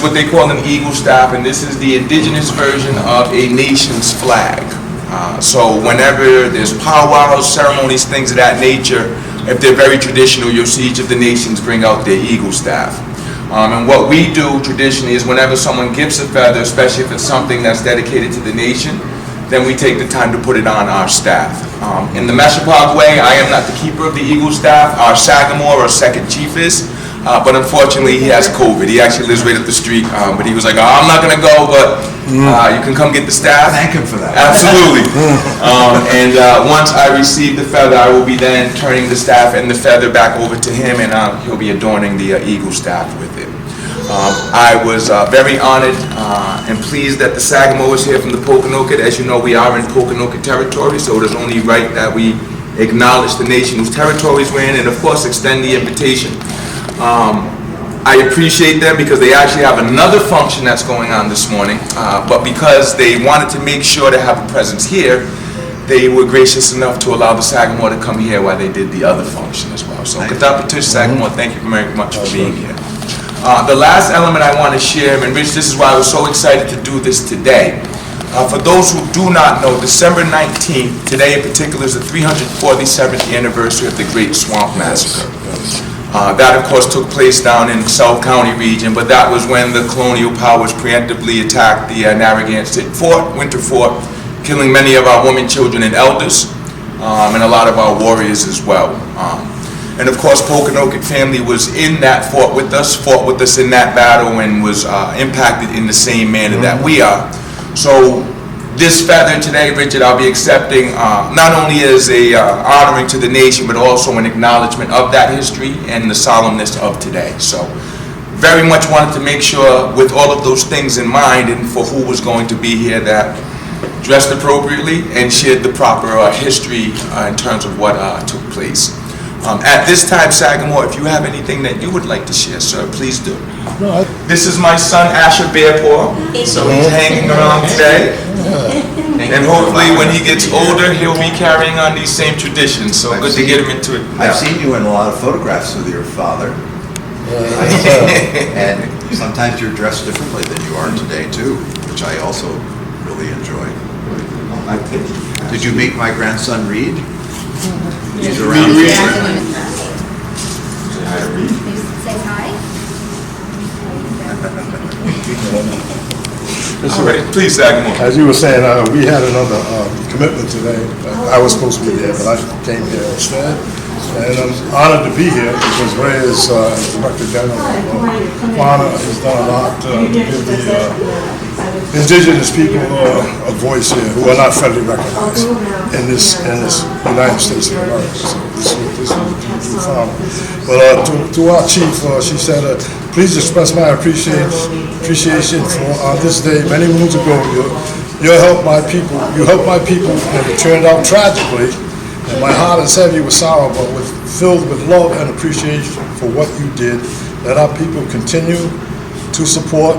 what they call an eagle staff, and this is the indigenous version of a nation's flag. So whenever there's powwows, ceremonies, things of that nature, if they're very traditional, you'll see each of the nations bring out their eagle staff. And what we do traditionally is whenever someone gives a feather, especially if it's something that's dedicated to the nation, then we take the time to put it on our staff. In the Meshapog way, I am not the keeper of the eagle staff. Our Sagamore, our second chief, is. But unfortunately, he has COVID. He actually lives right up the street. But he was like, oh, I'm not going to go, but you can come get the staff. Thank him for that. Absolutely. And once I receive the feather, I will be then turning the staff and the feather back over to him, and he'll be adorning the eagle staff with it. I was very honored and pleased that the Sagamore was here from the Pokanoket. As you know, we are in Pokanoket territory, so it is only right that we acknowledge the nation whose territories we're in, and of course extend the invitation. I appreciate them because they actually have another function that's going on this morning, but because they wanted to make sure to have a presence here, they were gracious enough to allow the Sagamore to come here while they did the other function as well. So Katapatish Sagamore, thank you very much for being here. The last element I want to share, and Rich, this is why I was so excited to do this today. For those who do not know, December 19th, today in particular, is the 347th anniversary of the Great Swamp Massacre. That, of course, took place down in South County region, but that was when the colonial powers preemptively attacked the Narragansett Fort, Winter Fort, killing many of our women, children, and elders, and a lot of our warriors as well. And of course, Pokanoket family was in that fort with us, fought with us in that battle, and was impacted in the same manner that we are. So this feather today, Richard, I'll be accepting not only as a honoring to the nation, but also an acknowledgement of that history and the solemnness of today. So very much wanted to make sure, with all of those things in mind, and for who was going to be here, that dressed appropriately and shared the proper history in terms of what took place. At this time, Sagamore, if you have anything that you would like to share, sir, please do. This is my son, Asher Bearpaw, so he's hanging around today. And hopefully when he gets older, he'll be carrying on these same traditions, so good to get him into it now. I've seen you in a lot of photographs with your father. And sometimes you're dressed differently than you are today, too, which I also really enjoy. Did you meet my grandson, Reed? He's around here. Say hi. All right, please, Sagamore. As you were saying, we had another commitment today. I was supposed to be there, but I came here instead. And I'm honored to be here because Ray is Director General. Juana has done a lot to give the indigenous people a voice here who are not federally recognized in this United States of America. So this is profound. But to our chief, she said, please express my appreciation for this day. Many moons ago, you helped my people. You helped my people, and it turned out tragically. And my heart is heavy with sorrow, but filled with love and appreciation for what you did. Let our people continue to support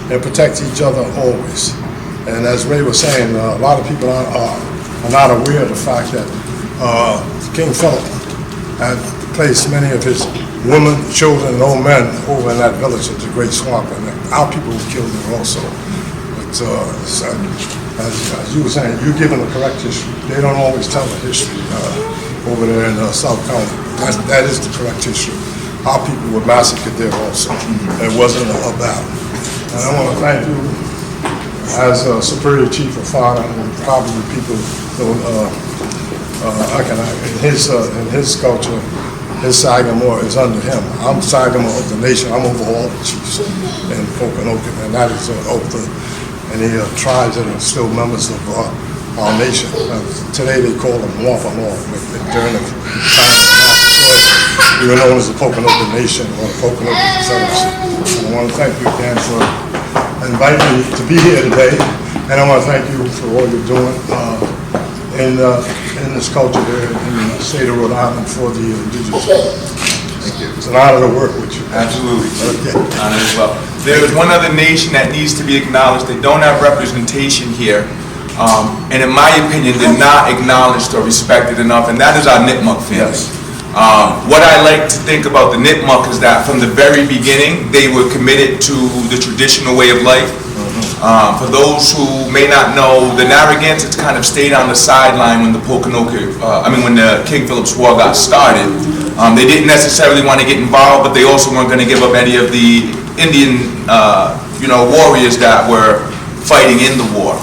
and protect each other always. And as Ray was saying, a lot of people are not aware of the fact that King Philip had placed many of his women, children, and old men over in that village at the Great Swamp, and our people were killed there also. But as you were saying, you're giving the correct history. They don't always tell the history over there in South County. That is the correct history. Our people were massacred there also. It wasn't a battle. And I want to thank you as a Superior Chief of Fauna, and probably people don't in his culture, his Sagamore is under him. I'm Sagamore of the nation. I'm over all the chiefs in Pokanoket, and that is of the any tribes that are still members of our nation. Today they call them Wampanoag, but during the time of we were known as the Pokanoket Nation or the Pokanoket Confederacy. And I want to thank you again for inviting me to be here today, and I want to thank you for all you're doing in this culture there in the state of Rhode Island for the indigenous people. Thank you. It's an honor to work with you. Absolutely. Okay. Honor as well. There is one other nation that needs to be acknowledged. They don't have representation here, and in my opinion, they're not acknowledged or respected enough, and that is our Nipmuc family. Yes. What I like to think about the Nipmuc is that from the very beginning, they were committed to the traditional way of life. For those who may not know, the Narragansetts kind of stayed on the sideline when the when the King Philip's War got started. They didn't necessarily want to get involved, but they also weren't going to give up any of the Indian, warriors that were fighting in the war.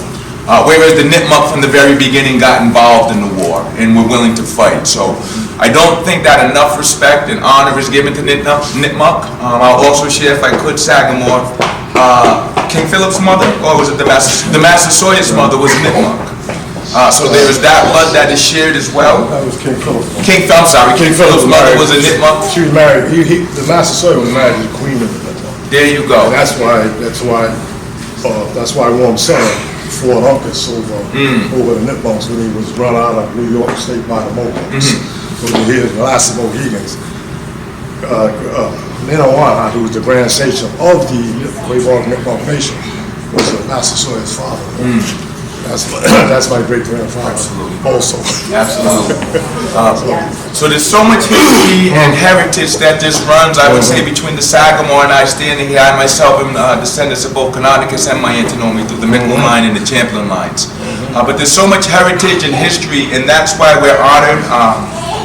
Whereas the Nipmuc from the very beginning got involved in the war and were willing to fight. So I don't think that enough respect and honor is given to Nipmuc. I'll also share, if I could, Sagamore. King Philip's mother, or was it the Massasoit's mother, was Nipmuc. So there is that blood that is shared as well. That was King Philip. I'm sorry, King Philip's mother was a Nipmuc. She was married, the Massasoit was married to the Queen of the Nipmuc. There you go. And that's why Warm Center fought Uncas over the Nipmucs when he was run out of New York State by the Mohawks. So he was the last of the Mohegans. Ninawana, who was the grand sachem of the Quabog Nipmuc Nation, was the Massasoit's father. That's my great-grandfather also. Absolutely. So there's so much history and heritage that this runs, I would say, between the Sagamore and I standing here. I myself am descendants of both Canonicus and my Antinomy through the Miquelon line and the Champlain lines. But there's so much heritage and history, and that's why we're honored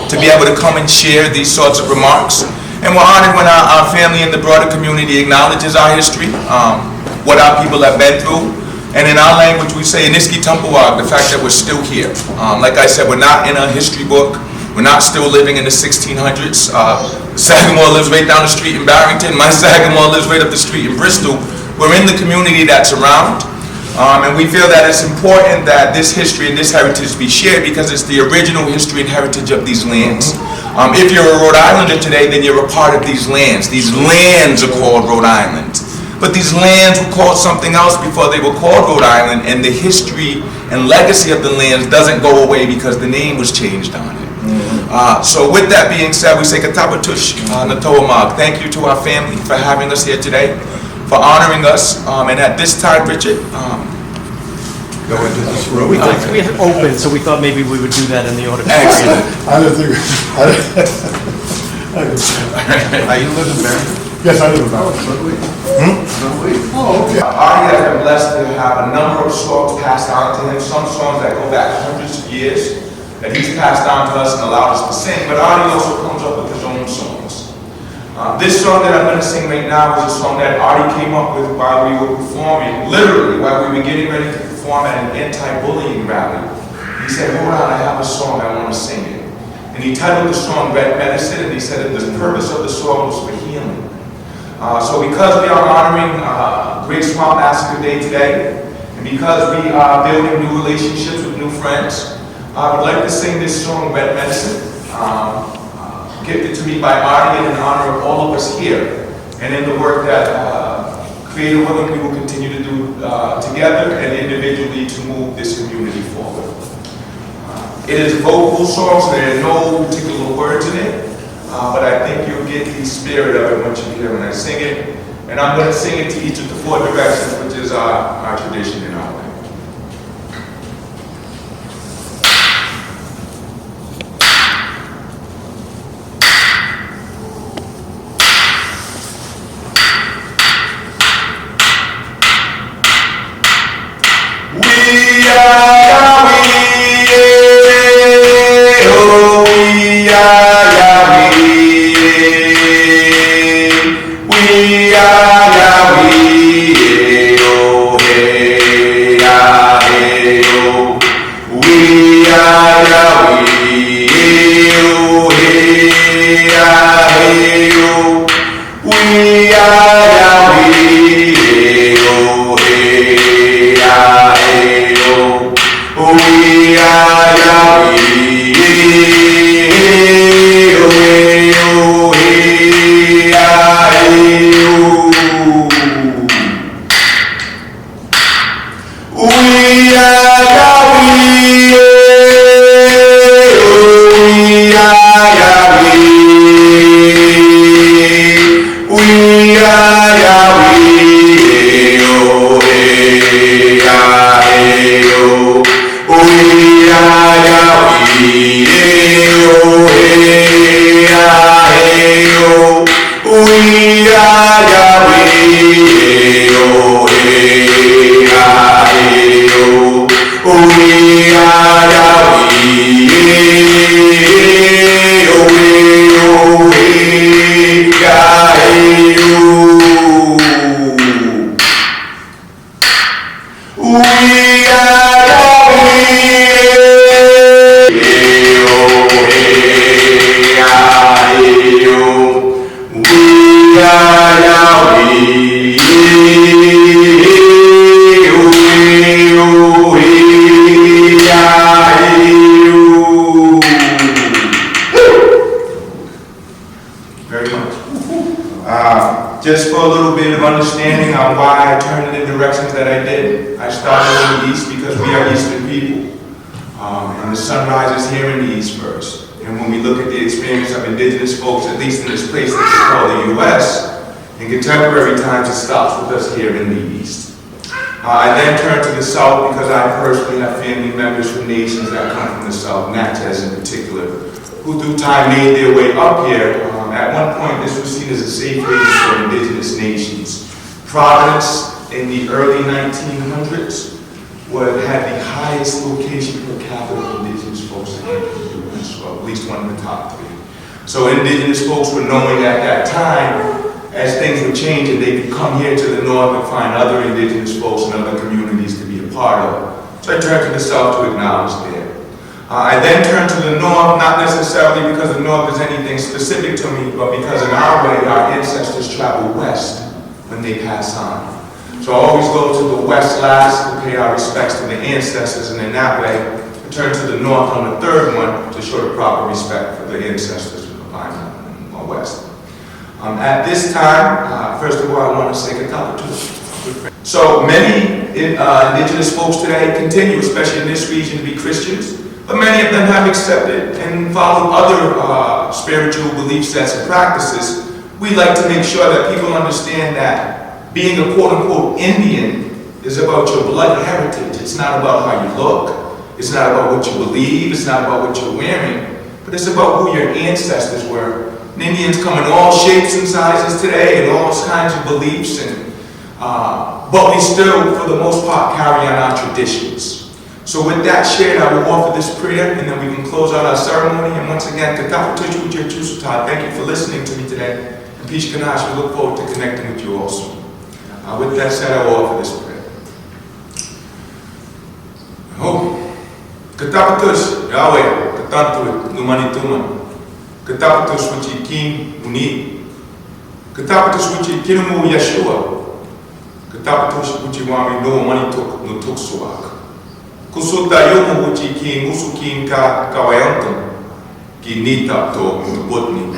to be able to come and share these sorts of remarks. And we're honored when our family and the broader community acknowledges our history, what our people have been through. And in our language, we say, Iniski Tumpawag, the fact that we're still here. Like I said, we're not in a history book. We're not still living in the 1600s. Sagamore lives right down the street in Barrington. My Sagamore lives right up the street in Bristol. We're in the community that's around. And we feel that it's important that this history and this heritage be shared because it's the original history and heritage of these lands. If you're a Rhode Islander today, then you're a part of these lands. These lands are called Rhode Island. But these lands were called something else before they were called Rhode Island, and the history and legacy of the lands doesn't go away because the name was changed on it. So with that being said, we say Katapatush Natowamag. Thank you to our family for having us here today, for honoring us, and at this time, Richard, Go into this room. We have it open, so we thought maybe we would do that in the auditorium. excellent. I didn't think, Are you live in Barrington? yes, I live about it. Oh, okay. Artie has been blessed to have a number of songs passed on to him, some songs that go back hundreds of years that he's passed on to us and allowed us to sing, but Artie also comes up with his own songs. This song that I'm going to sing right now is a song that Artie came up with while we were performing, literally while we were getting ready to perform at an anti-bullying rally. He said, hold on, I have a song, I want to sing it. And he titled the song Red Medicine, and he said that the purpose of the song was for healing. So because we are honoring Great Swamp Massacre Day today, and because we are building new relationships with new friends, I would like to sing this song, Red Medicine, gifted to me by Artie in honor of all of us here, and in the work that Creator willing we will continue to do together and individually to move this community forward. It is a vocal song, so there are no particular words in it. But I think you'll get the spirit of it once you hear when I sing it. And I'm going to sing it to each of the four directions, which is our tradition in our language. We are Yahweh, oh hey. why I turned in the directions that I did. I started in the East because we are Eastern people. And the sun rises here in the East first. And when we look at the experience of indigenous folks, at least in this place that we call the U.S., in contemporary times, it stops with us here in the East. I then turned to the South because I personally have family members from nations that come from the South, Natchez in particular, who through time made their way up here. At one point, this was seen as a safe haven for indigenous nations. Providence, in the early 1900s, had the highest location per capita of indigenous folks in the U.S., or at least one of the top 3. So indigenous folks were knowing at that time, as things were changing, they could come here to the north and find other indigenous folks and other communities to be a part of. So I turned to the south to acknowledge there. I then turned to the north, not necessarily because the north is anything specific to me, but because in our way, our ancestors travel west when they pass on. So I always go to the west last to pay our respects to the ancestors, and in that way, I turn to the north on the third one to show the proper respect for the ancestors of the west. At this time, first of all, I want to say Katapatush. So many indigenous folks today continue, especially in this region, to be Christians, but many of them have accepted and followed other spiritual belief sets and practices. We like to make sure that people understand that being a quote-unquote Indian is about your blood heritage. It's not about how you look. It's not about what you believe. It's not about what you're wearing. But it's about who your ancestors were. And Indians come in all shapes and sizes today and all kinds of beliefs, but we still, for the most part, carry on our traditions. So with that shared, I will offer this prayer, and then we can close out our ceremony. And once again, thank you for listening to me today. And Peace Kanash, we look forward to connecting with you also. With that said, I will offer this prayer. Oh, Katapatush, Yahweh, Katantu, Numanituman. Katapatush, which King Uni. Katapatush, which Kinumu Yeshua. Katapatush, which Wami no Manitok, no Tuksuak. Kusuta Yumu, which King Musukin Ka Kawayantum. Kinita to Botni.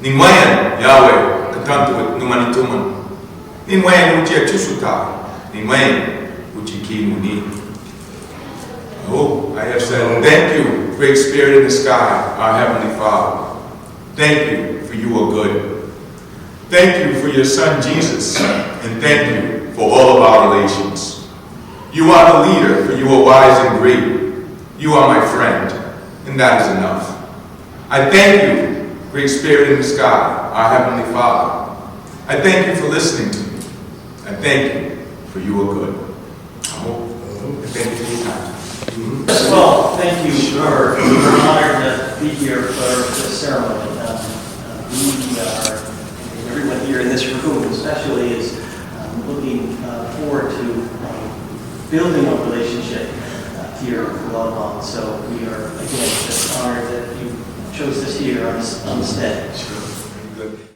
Nimwayan, Yahweh, Katantu, Numanituman. Nimwayan, which Chusuta. Nimwayan, which King Uni. Oh, I have said, thank you, Great Spirit in the sky, our Heavenly Father. Thank you, for you are good. Thank you for your Son, Jesus, and thank you for all of our relations. You are the leader, for you are wise and great. You are my friend, and that is enough. I thank you, Great Spirit in the sky, our Heavenly Father. I thank you for listening to me. I thank you, for you are good. I hope. I thank you for your time. Well, thank you. We're honored to be here for the ceremony. We are, and everyone here in this room especially, is looking forward to building a relationship here with Audubon. So we are, again, just honored that you chose this here on the stead.